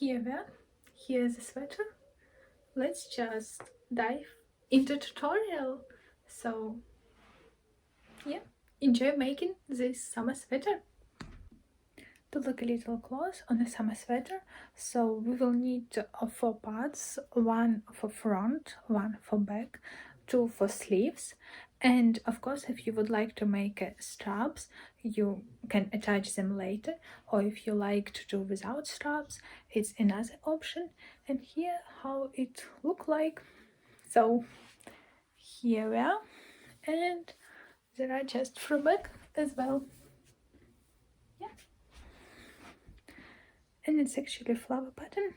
here's the sweater. Let's just dive into tutorial. So yeah, enjoy making this summer sweater. To look a little close on a summer sweater, so we will need 4 parts, one for front, one for back, two for sleeves, and of course if you would like to make straps, you can attach them later, or if you like to do without straps, it's another option. And here how it look like. So here we are, and there are just for back as well. Yeah, and it's actually a flower pattern.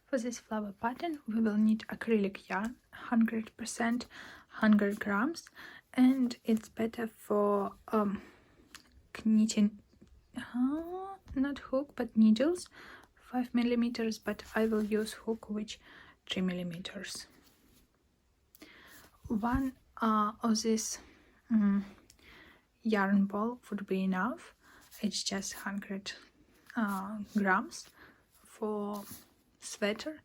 For this flower pattern we will need acrylic yarn, 100%, 100 grams, and it's better for knitting, not hook but needles, 5 millimeters, but I will use hook which 3 millimeters. One of this yarn ball would be enough. It's just 100 grams for sweater.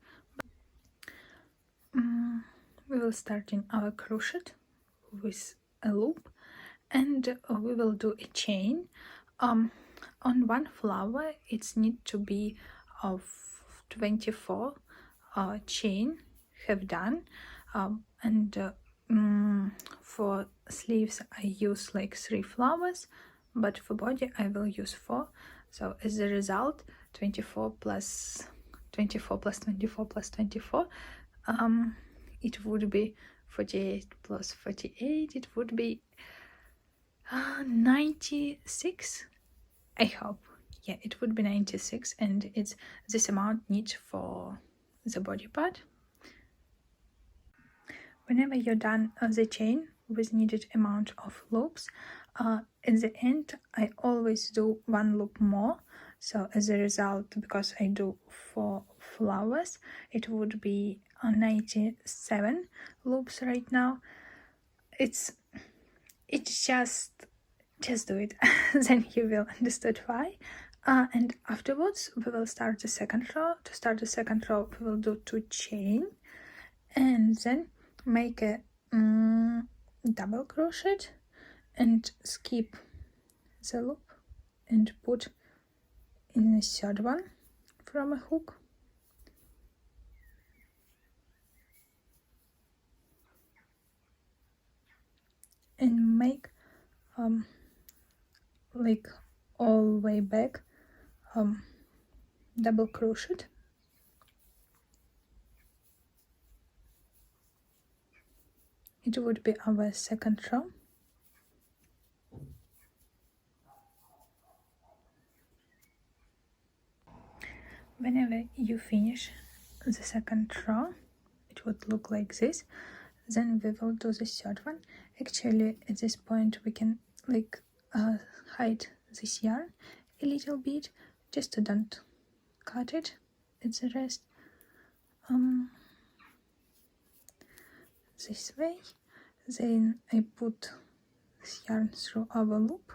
We will start in our crochet with a loop, and we will do a chain. On one flower it's need to be of 24 chain have done, and for sleeves I use like 3 flowers, but for body I will use 4. So as a result, 24 plus 24 plus 24 plus 24, it would be 48 plus 48, it would be 96, I hope. Yeah, it would be 96, and it's this amount needed for the body part. Whenever you're done the chain with needed amount of loops, at the end I always do 1 loop more. So as a result, because I do 4 flowers, it would be 97 loops right now. It's just do it, then you will understand why. And afterwards we will start the second row. To start the second row we will do 2 chain, and then make a double crochet and skip the loop and put in the third one from a hook. And make like all way back double crochet. It would be our second row. Whenever you finish the second row, it would look like this. Then we will do the third one. Actually at this point we can like hide this yarn a little bit, just to don't cut it at the rest. This way. Then I put this yarn through our loop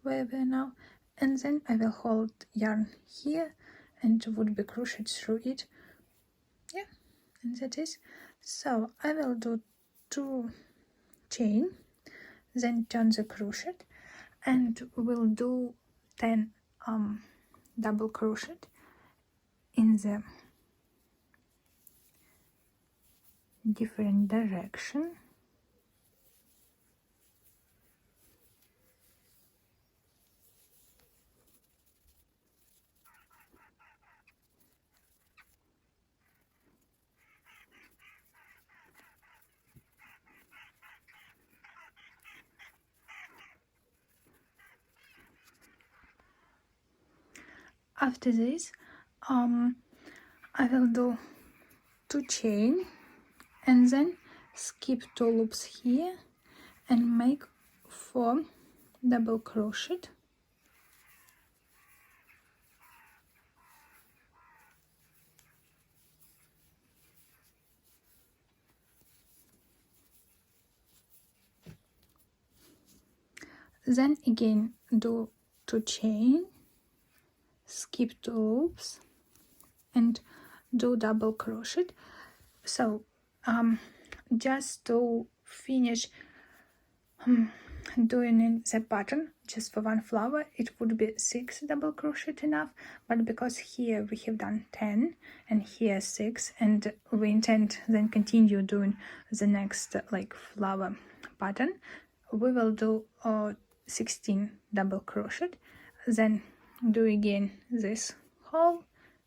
where we are now, and then I will hold yarn here and would be crocheted through it. Yeah, and that is. So I will do 2 chain, then turn the crochet, and we'll do 10 double crochet in the different direction. After this, I will do 2 chain and then skip 2 loops here and make 4 double crochet. Then again do 2 chain, skip 2 loops and do double crochet. So just to finish doing in the pattern just for one flower, it would be 6 double crochet enough, but because here we have done 10 and here 6, and we intend then continue doing the next like flower pattern, we will do 16 double crochet, then do again this hole,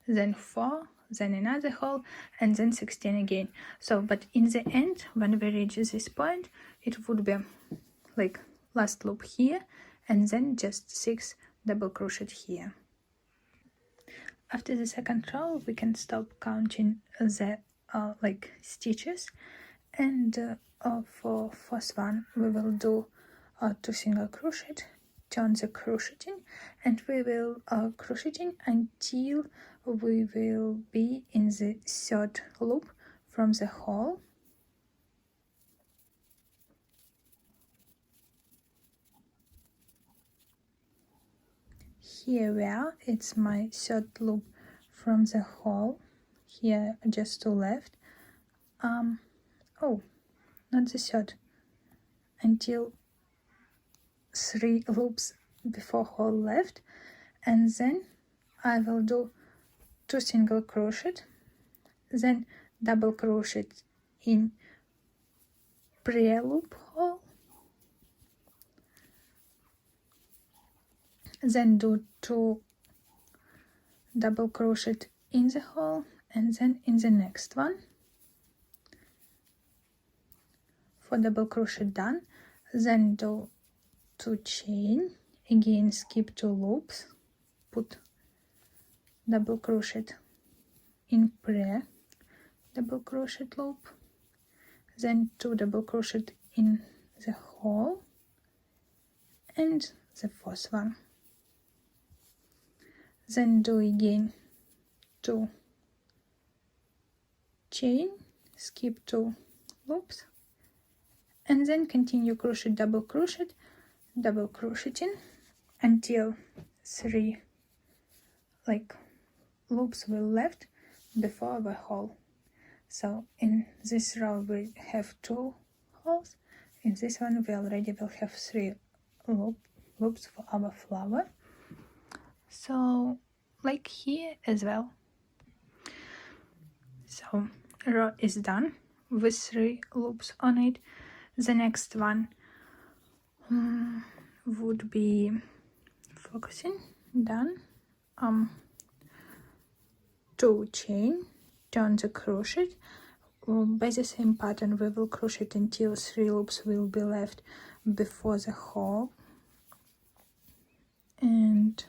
then 4, then another hole, and then 16 again. So but in the end, when we reach this point, it would be like last loop here and then just 6 double crochet here. After the second row, we can stop counting the like stitches, and for first one we will do 2 single crochet, turn the crocheting, and we will crocheting until we will be in the 3rd loop from the hole. Here we are, it's my 3rd loop from the hole. Here just 2 left. Oh, not the 3rd, until 3 loops before hole left, and then I will do 2 single crochet, then double crochet in pre-loop hole, then do 2 double crochet in the hole, and then in the next one. For double crochet done, then do 2 chain, again skip 2 loops, put double crochet in pre double crochet loop, then 2 double crochet in the hole, and the 4th one. Then do again 2 chain, skip 2 loops, and then continue crochet double crocheting until 3 like loops will left before the hole. So in this row we have 2 holes, in this one we already will have 3 loops for our flower, so like here as well. So row is done with 3 loops on it. The next one would be focusing, done, 2 chain, turn the crochet. By the same pattern we will crochet until 3 loops will be left before the hole, and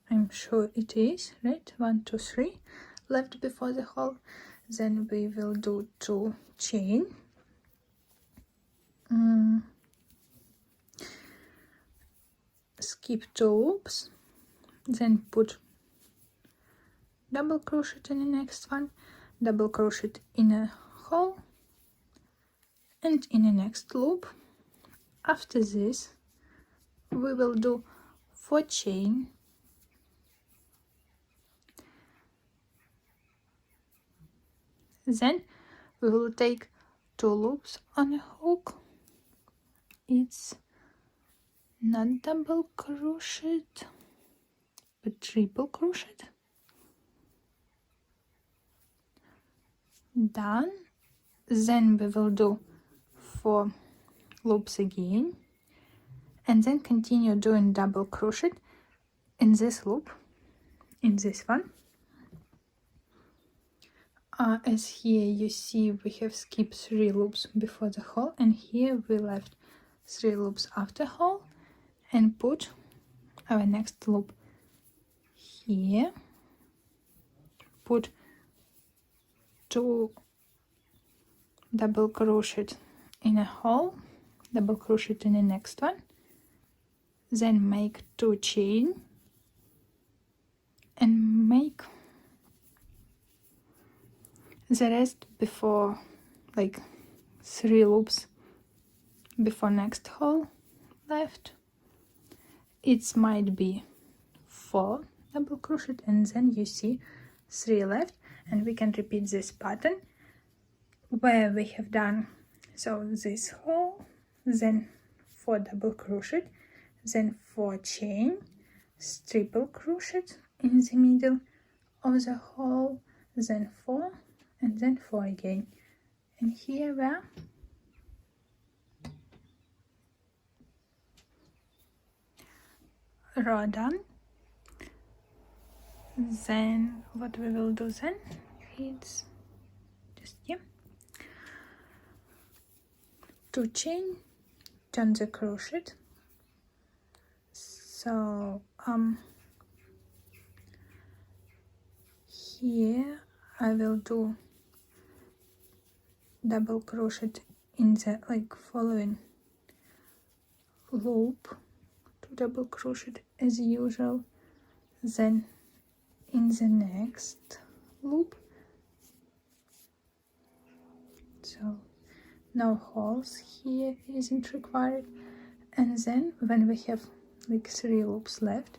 I'm sure it is right, 1 2 3 left before the hole. Then we will do 2 chain, skip 2 loops, then put double crochet in the next one, double crochet in a hole and in the next loop. After this we will do 4 chain, then we will take 2 loops on a hook. It's not double crochet but triple crochet. Done. Then we will do 4 loops again, and then continue doing double crochet in this loop, in this one. As here you see we have skipped 3 loops before the hole, and here we left 3 loops after hole, and put our next loop here, put 2 double crochet in a hole, double crochet in the next one, then make 2 chain and make the rest before, like 3 loops before next hole left, it might be 4 double crochet, and then you see 3 left, and we can repeat this pattern where we have done so this hole, then 4 double crochet, then 4 chain, triple crochet in the middle of the hole, then 4, and then 4 again. And here we are. Row done. Then what we will do then, it's just here, 2 chain, turn the crochet. So here I will do double crochet in the following loop, 2 double crochet as usual, then in the next loop, so no holes here isn't required, and then when we have 3 loops left,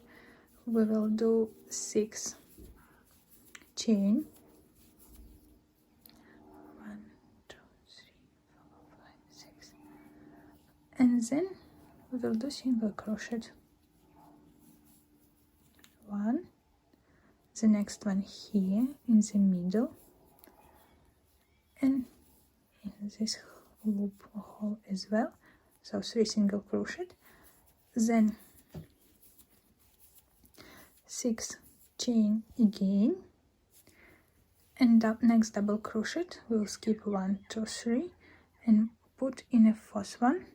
we will do 6 chain, 1, 2, 3, 4, 5, 6, and then we will do single crochet, 1, the next one here in the middle, and in this loop hole as well, so 3 single crochet, then 6 chain again, and next double crochet we'll skip 1, 2, 3 and put in a 4th one,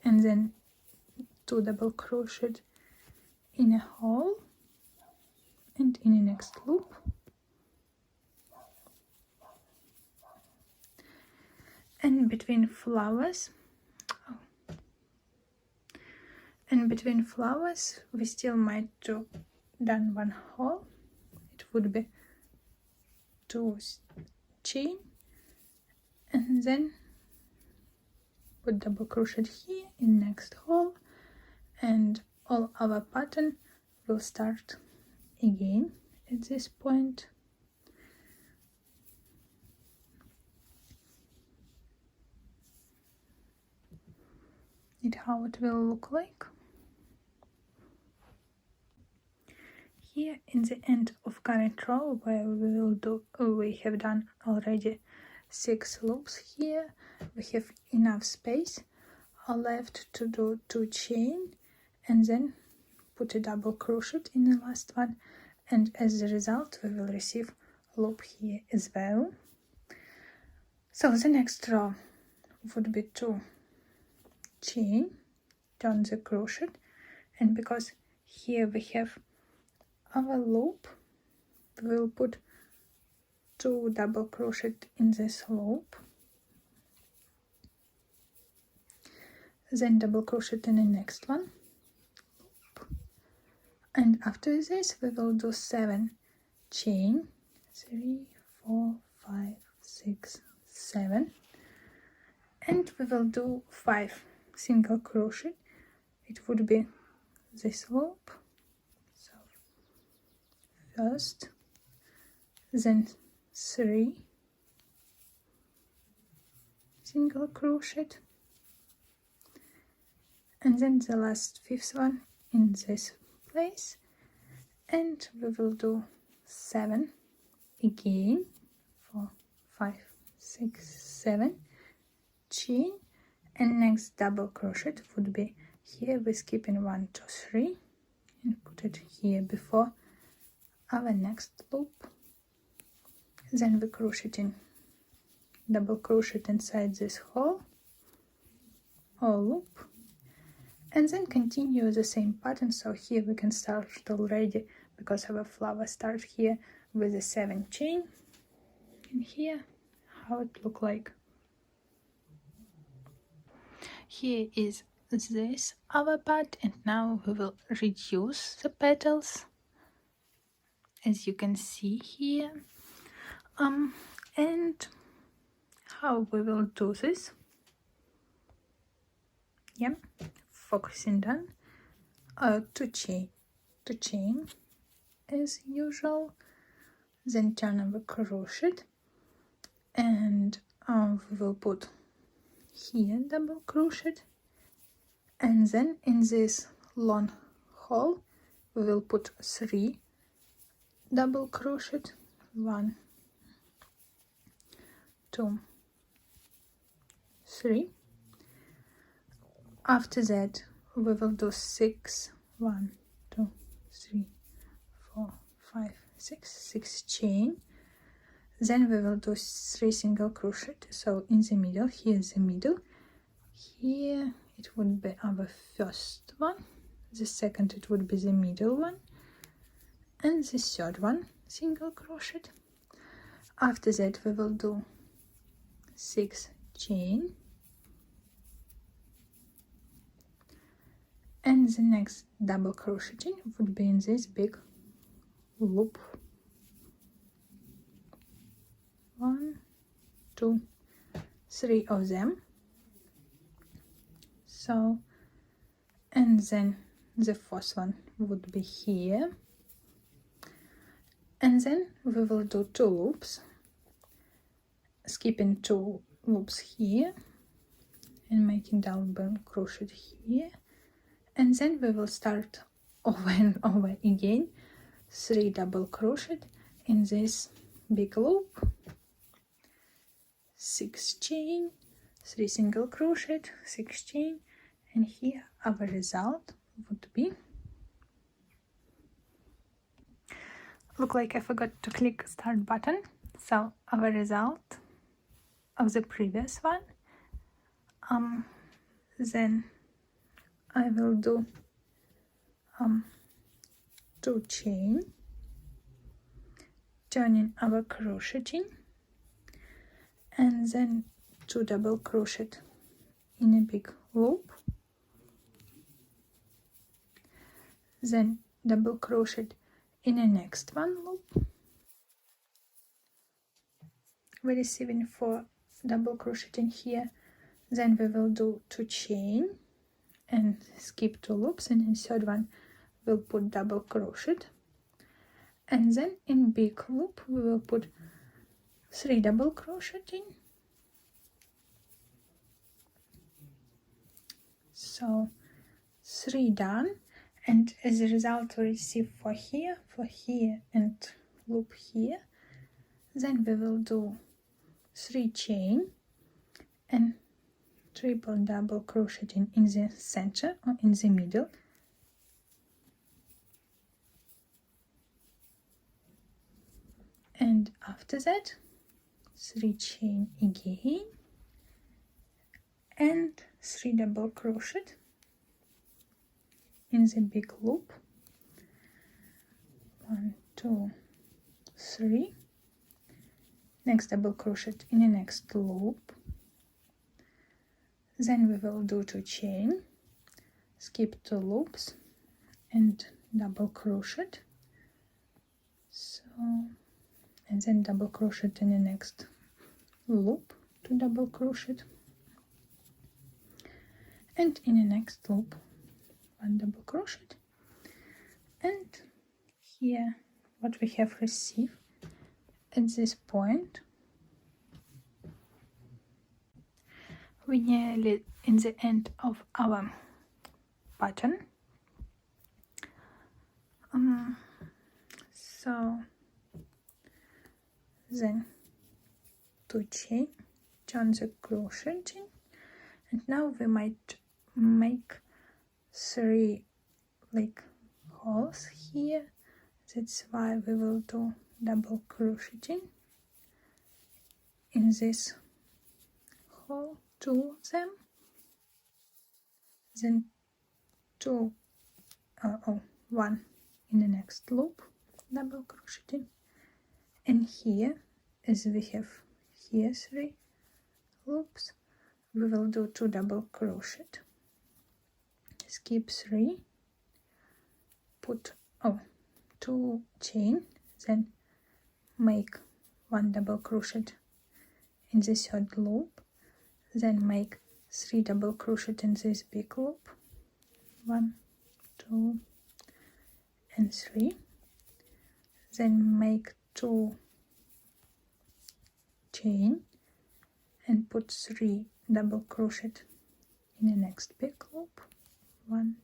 and then 2 double crochet in a hole and in the next loop, and between flowers we still might do done 1 hole. It would be 2 chain, and then put double crochet here in next hole, and all our pattern will start again at this point. It how it will look like. Here in the end of current row, where we have done already 6 loops here, we have enough space left to do 2 chain and then put a double crochet in the last one, and as a result we will receive loop here as well. So the next row would be 2 chain, turn the crochet, and because here we have our loop, we will put 2 double crochet in this loop, then double crochet in the next one, and after this we will do 7 chain, 3, 4, 5, 6, 7, and we will do 5 single crochet. It would be this loop, so first, then 3 single crochet, and then the last 5th one in this place, and we will do 7 again, 4, 5, 6, 7 chain, and next double crochet would be here. We skip in 1, 2, 3 and put it here before our next loop, then we crochet in double crochet inside this hole or loop, and then continue the same pattern. So here we can start already, because our flower starts here with a 7 chain, and here how it look like. Here is this our part, and now we will reduce the petals, as you can see here, and how we will do this. Yeah, focusing down, to chain as usual, then turn over crochet, and we will put here double crochet, and then in this long hole we will put 3 double crochet, 1, 2, 3. After that we will do 6, 1, 2, 3, 4, 5, 6 chain. Then we will do 3 single crochet. So in the middle, here is the middle, here it would be our first one, the second it would be the middle one, and the third one single crochet. After that we will do 6 chain, and the next double crocheting would be in this big loop. 1, 2, 3 of them. So, and then the fourth one would be here, and then we will do 2 loops, skipping 2 loops here and making double crochet here, and then we will start over and over again, 3 double crochet in this big loop, 6 chain, 3 single crochet, 6 chain, and here our result would be, look like I forgot to click start button. So our result of the previous one, then I will do 2 chain, turning our crocheting, and then 2 double crochet in a big loop, then double crochet in the next one loop, we're receiving 4 double crocheting here, then we will do 2 chain and skip 2 loops, and in third one we'll put double crochet, and then in big loop we will put 3 double crocheting. So 3 done, and as a result we receive for here, and loop here. Then we will do 3 chain and triple double crocheting in the center or in the middle, and after that 3 chain again and 3 double crochet in the big loop, 1, 2, 3, next double crochet in the next loop, then we will do 2 chain, skip 2 loops and double crochet, so, and then double crochet in the next loop, 2 double crochet, and in the next loop 1 double crochet. And here what we have received at this point, we nearly in the end of our pattern. So then 2 chain, turn the crocheting, and now we might make 3 like holes here. That's why we will do double crocheting in this hole, 2 of them, then 1 in the next loop, double crocheting, and here, as we have here 3 loops, we will do 2 double crochet, skip 3, put 2 chain, then make 1 double crochet in the third loop, then make 3 double crochet in this big loop, 1, 2 and 3, then make 2 chain and put 3 double crochet in the next big loop, 1,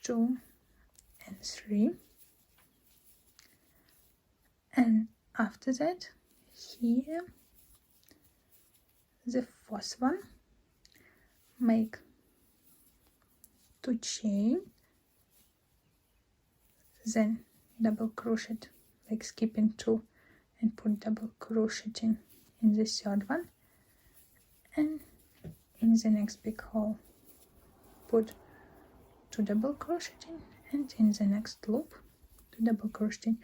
2 and 3, and after that here the fourth one, make 2 chain, then double crochet, like skipping 2 and put double crocheting in the third one, and in the next big hole put 2 double crocheting, and in the next loop 2 double crocheting.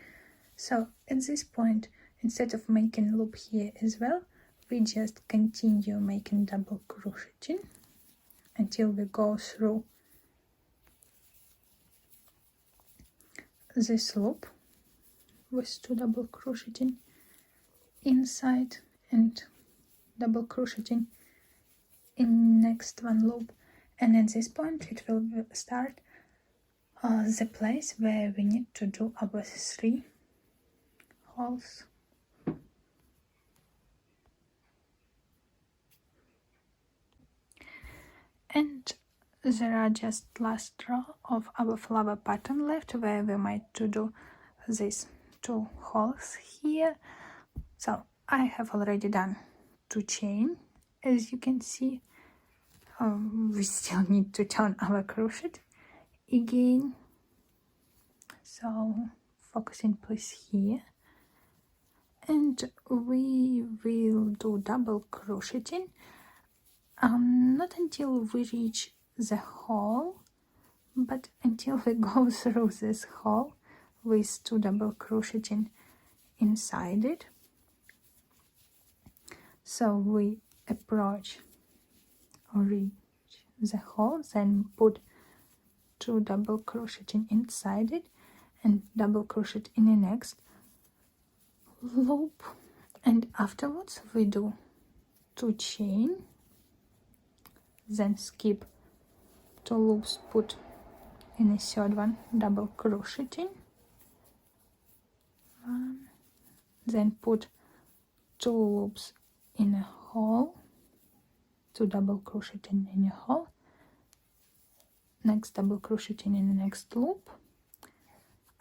So at this point, instead of making loop here as well, we just continue making double crocheting until we go through this loop with 2 double crocheting inside and double crocheting in next one loop, and at this point it will start the place where we need to do our 3 holes. And there are just last row of our flower pattern left, where we might to do these 2 holes here. So I have already done 2 chain, as you can see. We still need to turn our crochet again, so focusing please here, and we will do double crocheting not until we reach the hole, but until we go through this hole with 2 double crocheting inside it. So we approach or reach the hole, then put 2 double crocheting inside it and double crochet in the next loop, and afterwards we do 2 chain, then skip 2 loops, put in the third one double crocheting, 1, then put 2 loops in a hole, 2 double crocheting in a hole, next double crocheting in the next loop,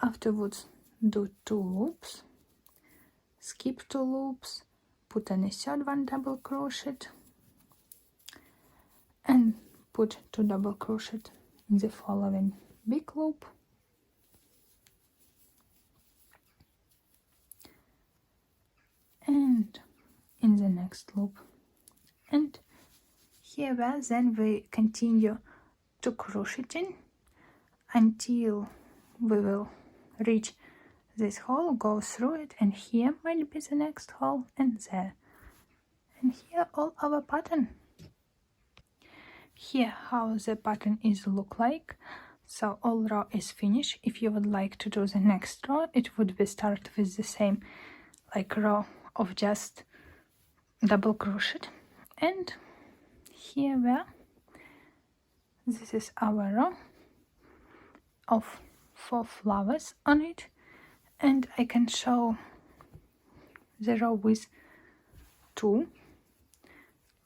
afterwards do 2 loops, skip 2 loops, put in a third one double crochet, and put 2 double crochet in the following big loop, and in the next loop, and here then we continue to crocheting until we will reach this hole, go through it, and here might be the next hole, and there, and here all our pattern. Here how the pattern is look like. So all row is finished. If you would like to do the next row, it would be start with the same like row of just double crochet, and here this is our row of 4 flowers on it, and I can show the row with 2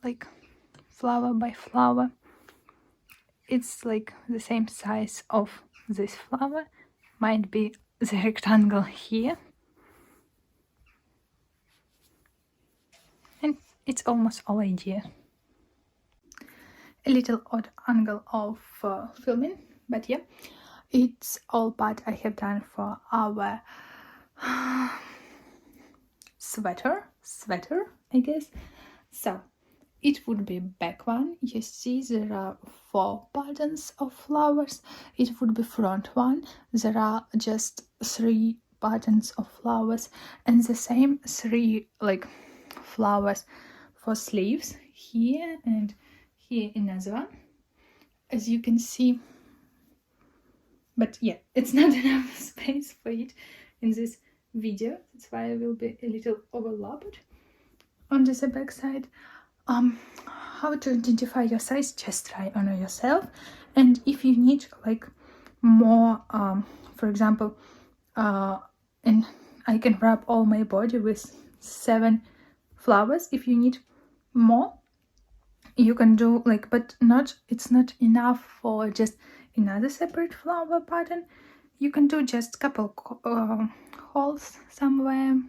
like flower by flower. It's like the same size of this flower, might be the rectangle here, and it's almost all idea. A little odd angle of filming, but yeah, it's all part I have done for our sweater I guess. So it would be back one. You see there are 4 patterns of flowers. It would be front one. There are just 3 patterns of flowers, and the same 3 like flowers for sleeves here, and here another one, as you can see. But yeah, it's not enough space for it in this video, that's why I will be a little overlapped on the back side. How to identify your size, just try on yourself. And if you need like more, for example, and I can wrap all my body with 7 flowers. If you need more, you can do like, but not, it's not enough for just another separate flower pattern. You can do just couple holes somewhere,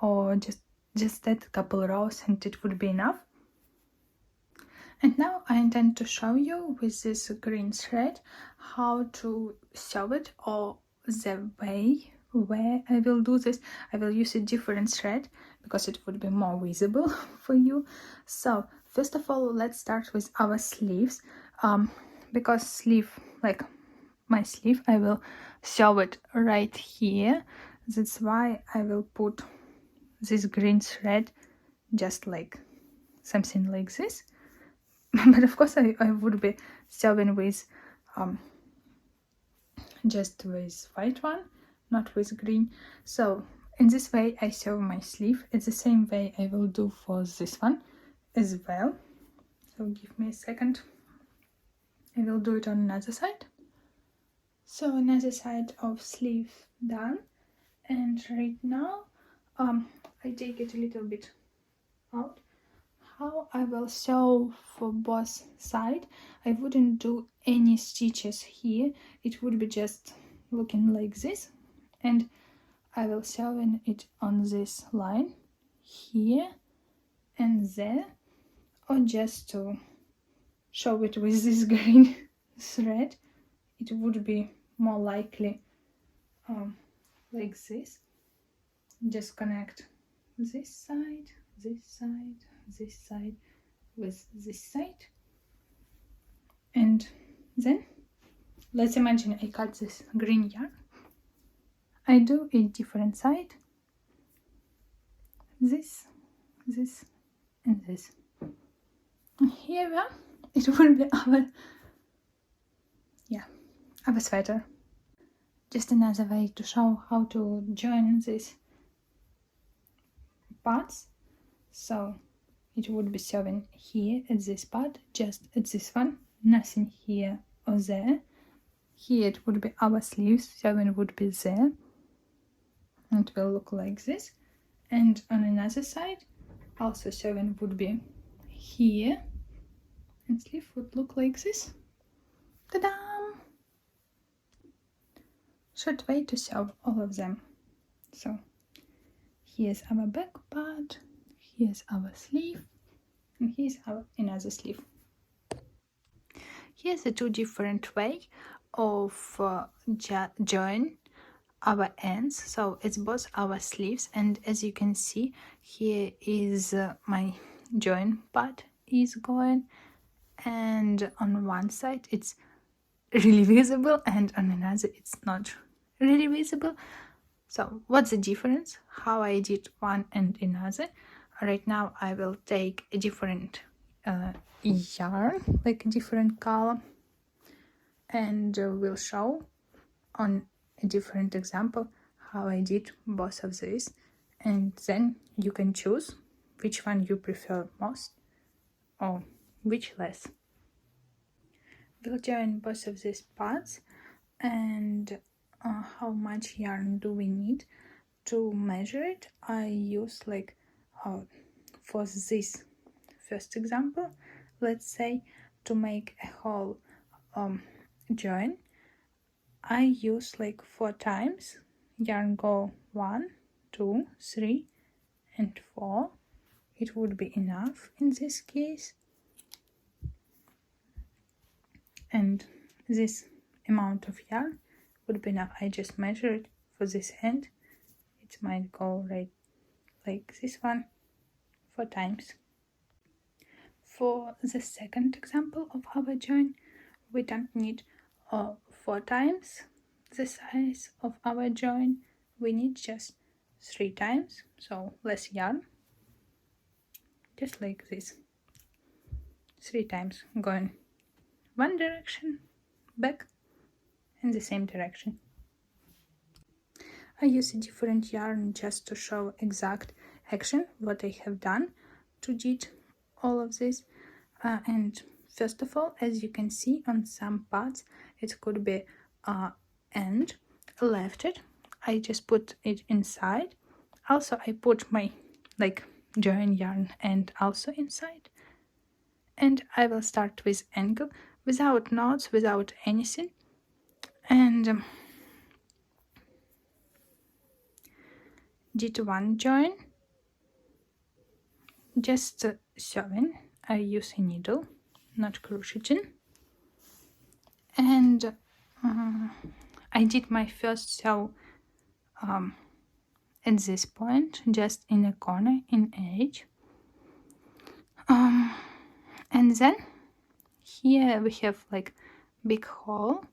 or just that couple rows, and it would be enough. And now I intend to show you with this green thread how to sew it, or the way where I will do this. I will use a different thread because it would be more visible for you. So first of all, let's start with our sleeves. Because sleeve, like my sleeve, I will sew it right here. That's why I will put this green thread just like something like this. But of course I would be sewing with just with white one, not with green. So in this way I sew my sleeve. It's the same way I will do for this one as well. So give me a second, I will do it on another side. So another side of sleeve done, and right now I take it a little bit out. How I will sew for both sides, I wouldn't do any stitches here, it would be just looking like this, and I will sew it on this line here and there, or just to show it with this green thread, it would be more likely like this. Just connect this side, this side, this side with this side, and then let's imagine I cut this green yarn. I do a different side, this, and this. And here we are. It will be our sweater. Just another way to show how to join these parts. So it would be sewing here at this part, just at this one, nothing here or there. Here it would be our sleeves, sewing would be there. It will look like this. And on another side, also sewing would be here, and sleeve would look like this. Ta-da! Short way to sew all of them. So here's our back part, here's our sleeve, and here's our another sleeve. Here's the two different way of join our ends. So it's both our sleeves, and as you can see, here is my join part is going, and on one side it's really visible, and on another it's not really visible. So what's the difference? How I did one and another? Right now I will take a different yarn, like a different color, and we'll show on a different example how I did both of these, and then you can choose which one you prefer most or which less. We'll join both of these parts, and how much yarn do we need to measure it? I use like for this first example, let's say to make a whole join, I use like 4 times yarn go 1, 2, 3 and 4. It would be enough in this case, and this amount of yarn would be enough. I just measured for this end, it might go right like this one 4 times. For the second example of our join, we don't need 4 times the size of our join, we need just 3 times, so less yarn, just like this, 3 times going one direction, back, and the same direction. I use a different yarn just to show exact action what I have done to did all of this. And first of all, as you can see on some parts, it could be end left it. I just put it inside. Also, I put my like join yarn and also inside. And I will start with angle without knots, without anything. And did one join, just sewing. I use a needle, not crocheting. And I did my first sew at this point, just in a corner in edge. And then here we have like big hole.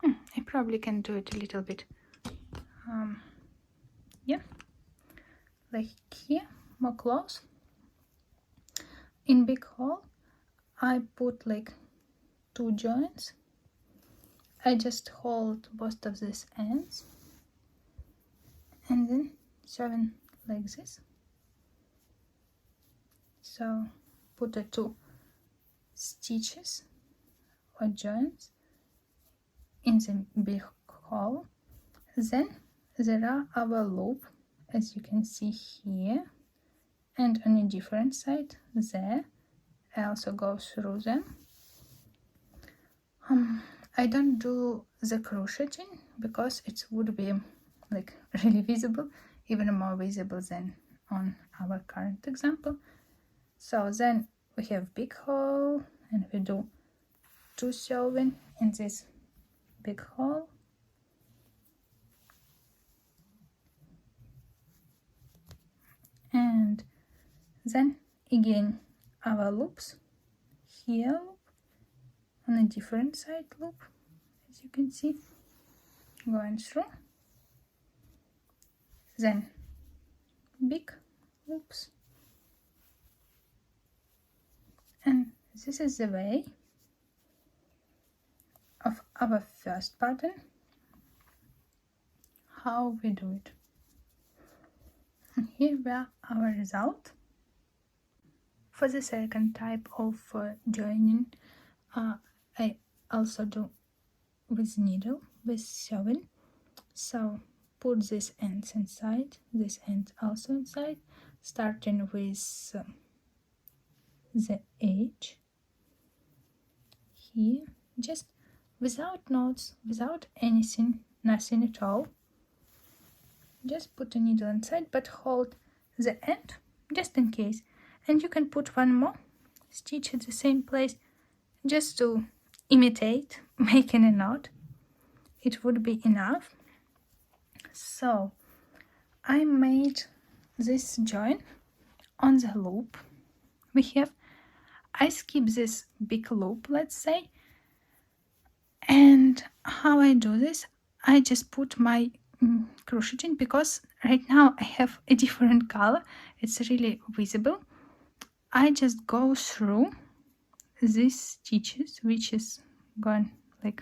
I probably can do it a little bit. Yeah, like here, more close. In big hole, I put like 2 joints. I just hold both of these ends and then sewing like this. So put the 2 stitches or joints in the big hole. Then there are our loop, as you can see here, and on a different side there. I also go through them. I don't do the crocheting because it would be like really visible, even more visible than on our current example. So then we have big hole and we do 2 sewing in this big hole. And then again our loops, here loop, on a different side loop, as you can see, going through. Then big loops. And this is the way of our first pattern, how we do it. And here we are our result. For the second type of joining, I also do with needle, with sewing. So put this ends inside, this end also inside, starting with the edge here, just without knots, without anything, nothing at all. Just put a needle inside, but hold the end just in case. And you can put one more stitch at the same place just to imitate making a knot. It would be enough. So I made this join on the loop. I skip this big loop, let's say. And how I do this, I just put my crocheting, because right now I have a different color, it's really visible. I just go through these stitches, which is going like,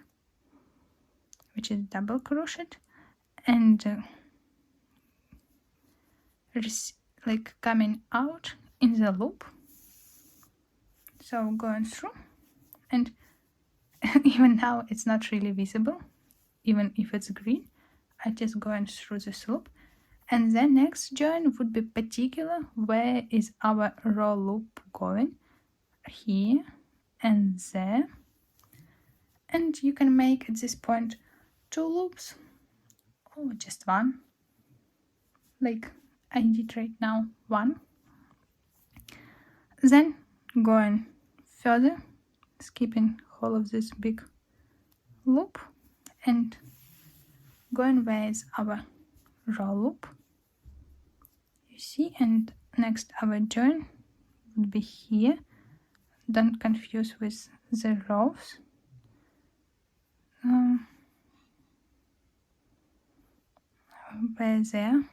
which is double crochet, and like coming out in the loop. So going through, and even now it's not really visible, even if it's green. I just going through this loop, and the next join would be particular where is our row loop going, here and there. And you can make at this point 2 loops or just one, like I did right now, 1. Then going further, skipping all of this big loop and going where is our row loop, you see. And next our join would be here. Don't confuse with the rows. Where there,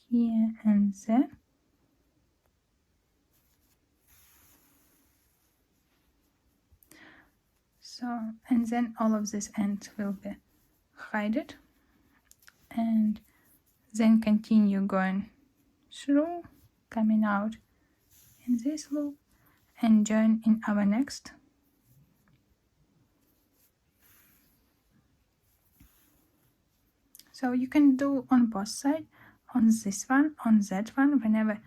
here and there. So, and then all of this ends will be hidden. and then continue going through, coming out in this loop and join in our next. So you can do on both sides, on this one, on that one, whenever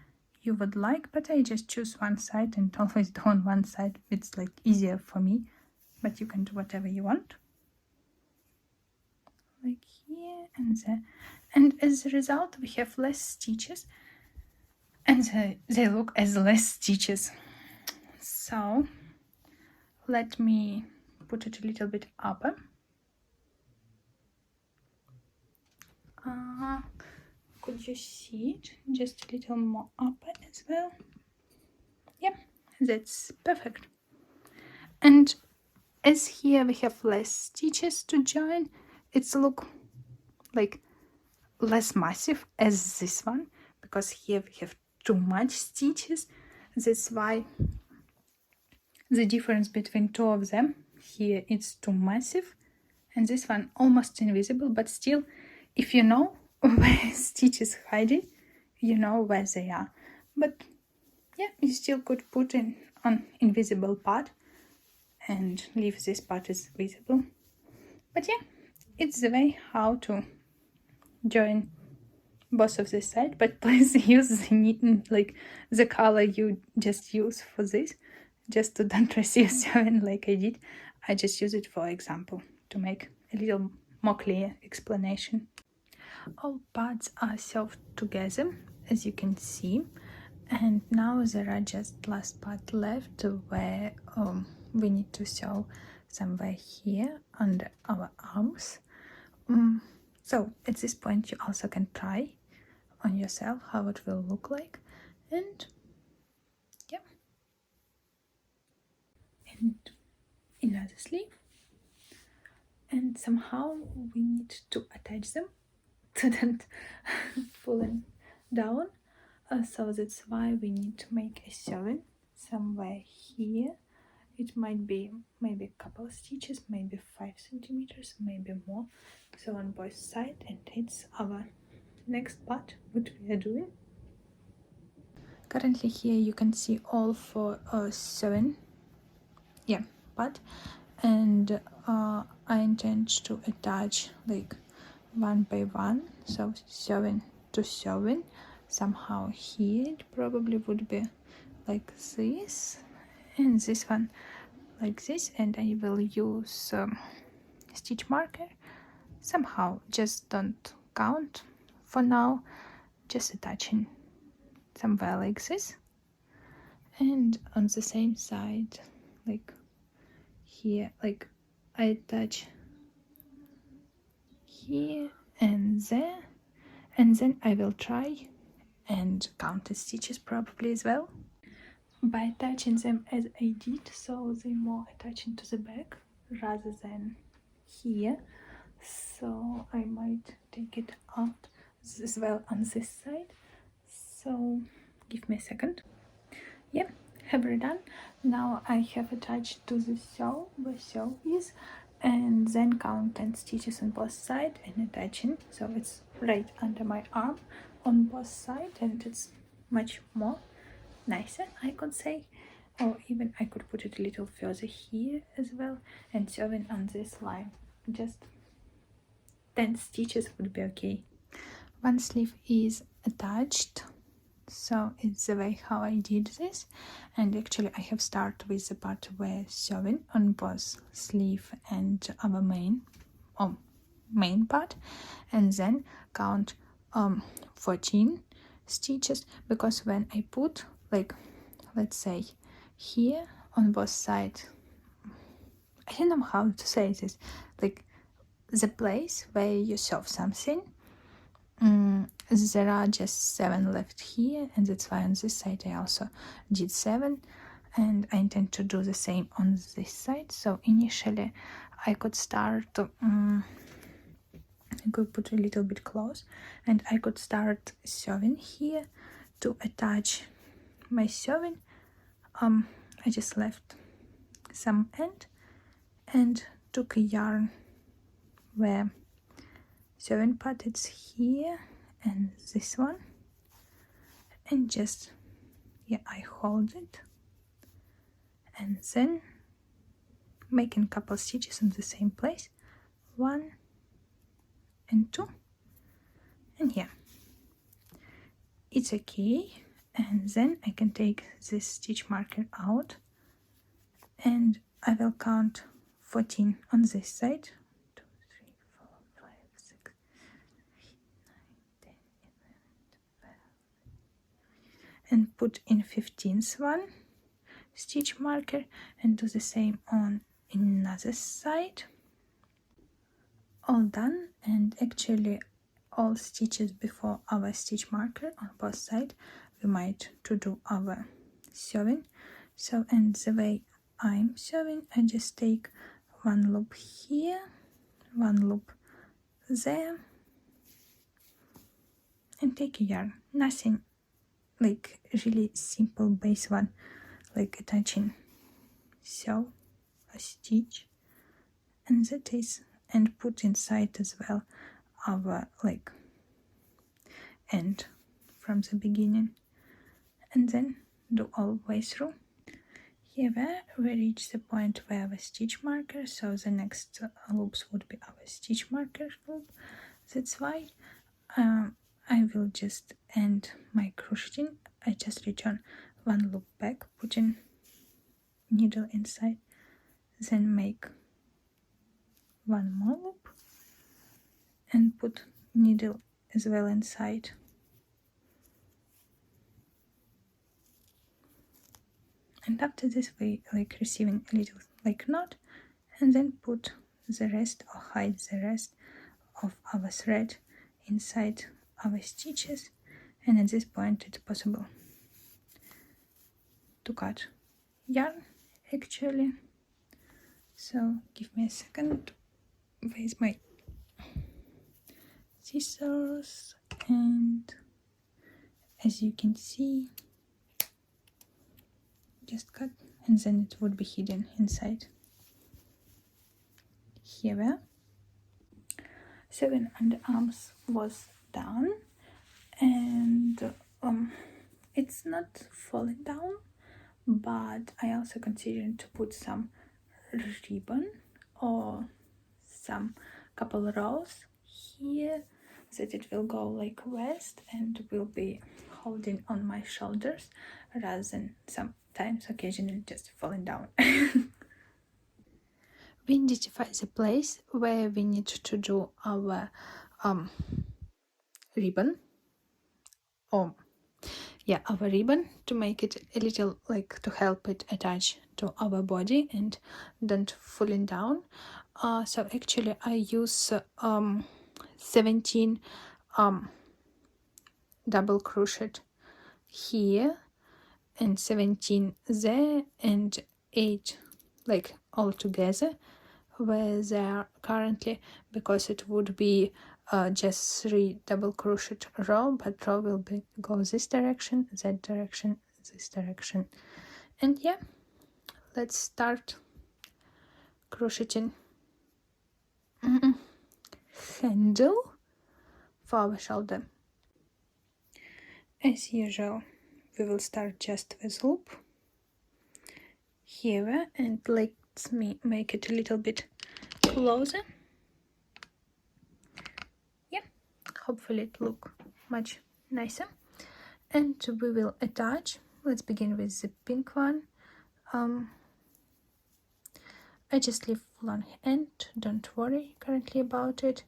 you would like, but I just choose one side and always do on one side. It's like easier for me, but you can do whatever you want. Like here and there. And as a result, we have less stitches, and they look as less stitches. So let me put it a little bit upper. Could you see it just a little more upper as well? Yeah, that's perfect. And as here we have less stitches to join, it's look like less massive as this one, because here we have too much stitches. That's why the difference between two of them, here it's too massive and this one almost invisible, but still, if you know where stitches hiding, you know where they are. But yeah, you still could put in on invisible part and leave this part as visible. But yeah, it's the way how to join both of this side, but please use the color you just use for this, just to don't receive 7 like I did. I just use it for example to make a little more clear explanation. All parts are sewed together, as you can see, and now there are just last part left where we need to sew somewhere here under our arms. So at this point you also can try on yourself how it will look like, and yeah, and another sleeve, and somehow we need to attach them to that pulling down, so that's why we need to make a sewing somewhere here. It might be maybe a couple of stitches, maybe 5 centimeters, maybe more, so on both sides, and it's our next part what we are doing. Currently here you can see all for sewing part, and I intend to attach like one by one, so sewing to sewing. Somehow here it probably would be like this, and this one like this, and I will use stitch marker. Somehow just don't count for now, just attaching somewhere like this, and on the same side like here, like I attach here and there, and then I will try and count the stitches probably as well by attaching them as I did, so they more attaching to the back rather than here. So I might take it out as well on this side, so give me a second. Yeah, have it done. Now I have attached to the sew where sew is, and then count 10 stitches on both sides and attaching, so it's right under my arm on both sides, and it's much more nicer, I could say. Or even I could put it a little further here as well, and sewing on this line. Just 10 stitches would be okay. One sleeve is attached, so it's the way how I did this, and actually I have started with the part where sewing on both sleeve and our main part, and then count 14 stitches, because when I put, like, let's say here on both sides, I don't know how to say this, like the place where you sew something, there are just 7 left here, and that's why on this side I also did 7, and I intend to do the same on this side. So initially I could start I could put a little bit close, and I could start sewing here to attach my sewing. I just left some end and took a yarn where sewing part, it's here and this one, and just, yeah, I hold it and then making couple stitches in the same place, 1 and 2, and here it's okay. And then I can take this stitch marker out and I will count 14 on this side, 2, 3, 4, 5, 6, 8, 9, 10, 11, 12, and put in 15th one stitch marker and do the same on another side. All done, and actually all stitches before our stitch marker on both sides we might to do our sewing. So, and the way I'm sewing, I just take one loop here, one loop there, and take a yarn. Nothing, like really simple base one, like attaching, sew a stitch, and that is, and put inside as well our like end from the beginning, and then do all the way through. Here we reach the point where our stitch marker, so the next loops would be our stitch marker loop. That's why I will just end my crocheting. I just return one loop back, putting needle inside, then make one more loop and put needle as well inside. And after this we like receiving a little like knot, and then put the rest or hide the rest of our thread inside our stitches. And at this point it's possible to cut yarn actually. So give me a second with my scissors, and as you can see, just cut, and then it would be hidden inside. Here we are. Sewing underarms was done, and it's not falling down, but I also considered to put some ribbon or some couple rows here, that it will go like west and will be holding on my shoulders rather than sometimes occasionally just falling down. We identify the place where we need to do our ribbon, or yeah, our ribbon, to make it a little like to help it attach to our body and don't falling down. So actually I use 17 double crochet here and 17 there and 8 like all together where they are currently, because it would be just 3 double crochet row, but row will be go this direction, that direction, this direction. And yeah, let's start crocheting handle for our shoulder. As usual, we will start just with loop here, and let me make it a little bit closer. Yeah, hopefully it look much nicer. And we will attach. Let's begin with the pink one. I just leave long end, don't worry currently about it.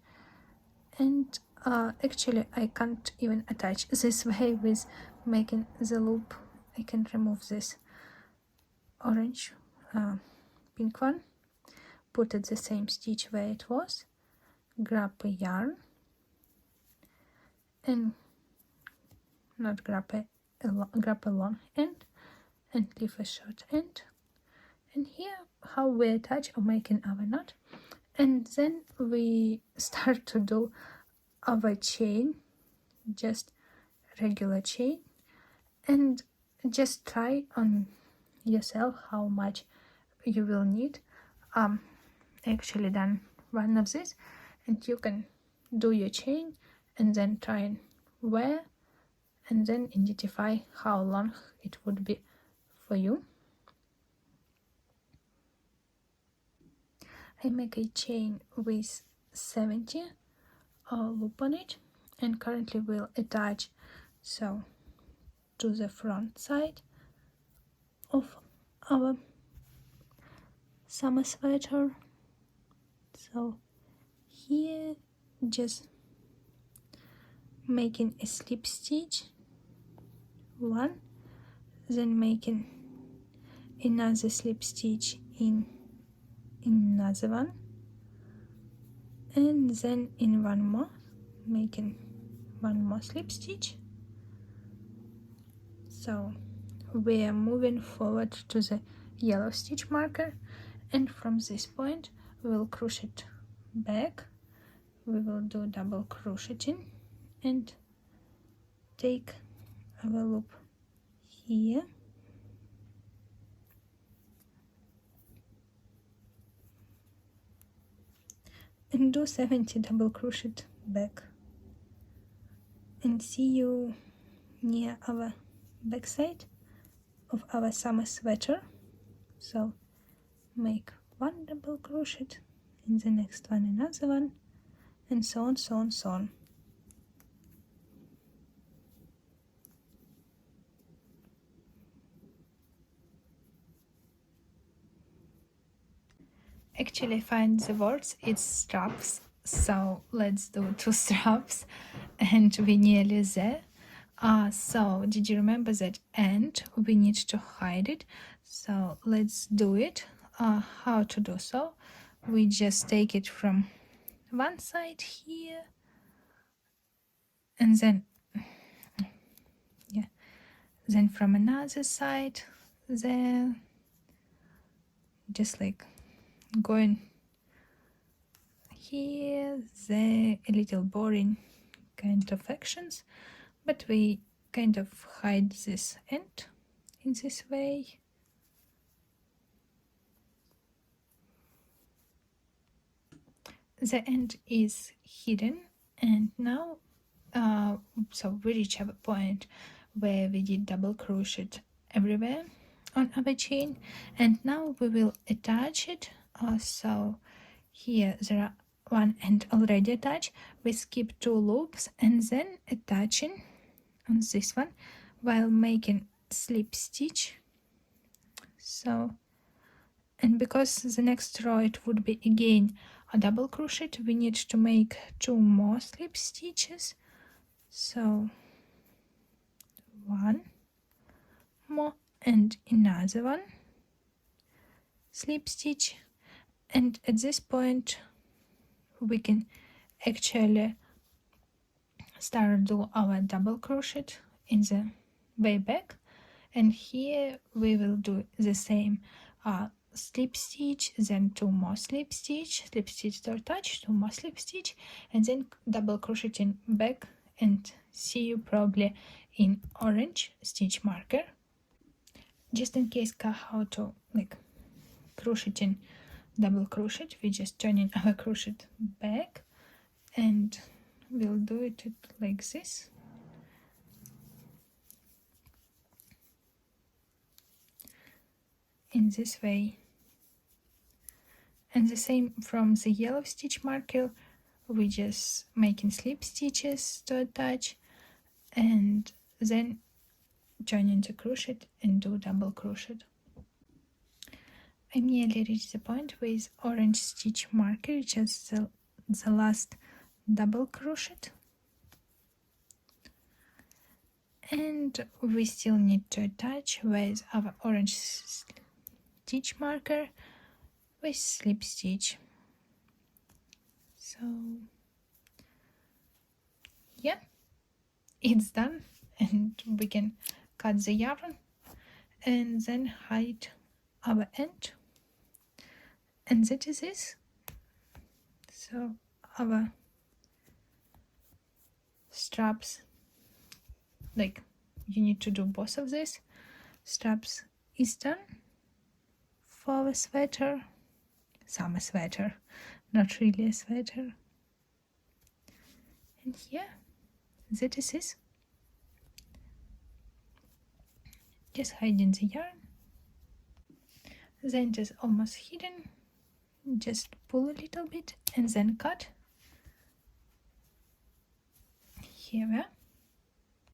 And actually I can't even attach this way with making the loop. I can remove this orange pink one, put it the same stitch where it was, grab a yarn and not grab a long end and leave a short end. And here how we attach or making our knot, and then we start to do our chain, just regular chain, and just try on yourself how much you will need. Actually done one of this, and you can do your chain and then try and wear, and then identify how long it would be for you. I make a chain with 70 loop on it, and currently will attach so to the front side of our summer sweater. So here just making a slip stitch, one, then making another slip stitch in another one, and then in one more making one more slip stitch. So we are moving forward to the yellow stitch marker, and from this point we will crochet back. We will do double crocheting and take our loop here and do 70 double crochet back, and see you near our back side of our summer sweater. So make one double crochet, in the next one another one, and so on, so on, so on. Actually, I find the words, it's straps, so let's do 2 straps, and we nearly there. So did you remember that and we need to hide it? So let's do it. How to do so? We just take it from one side here, and then from another side there, just like going here, there, a little boring kind of actions, but we kind of hide this end in this way. The end is hidden, and now so we reach a point where we did double crochet everywhere on our chain, and now we will attach it. So here there are one end already attached. We skip 2 loops and then attaching on this one while making slip stitch. So, and because the next row it would be again a double crochet, we need to make 2 more slip stitches. So one more and another one slip stitch, and at this point we can actually start do our double crochet in the way back, and here we will do the same slip stitch, then 2 more slip stitch to attach, 2 more slip stitch, and then double crocheting back, and see you probably in orange stitch marker. Just in case how to like crocheting double crochet, we just turning our crochet back, and we'll do it like this. In this way. And the same from the yellow stitch marker, we just making slip stitches to attach, and then turning the crochet and do double crochet. I nearly reached the point with orange stitch marker, just the last double crochet, and we still need to attach with our orange stitch marker with slip stitch. So yeah, it's done, and we can cut the yarn and then hide our end, and that is it. So our straps, like you need to do both of this. Straps is done for our sweater, summer sweater, not really a sweater. And here, that is it. Just hiding the yarn. Then just almost hidden. Just pull a little bit and then cut. Here we are.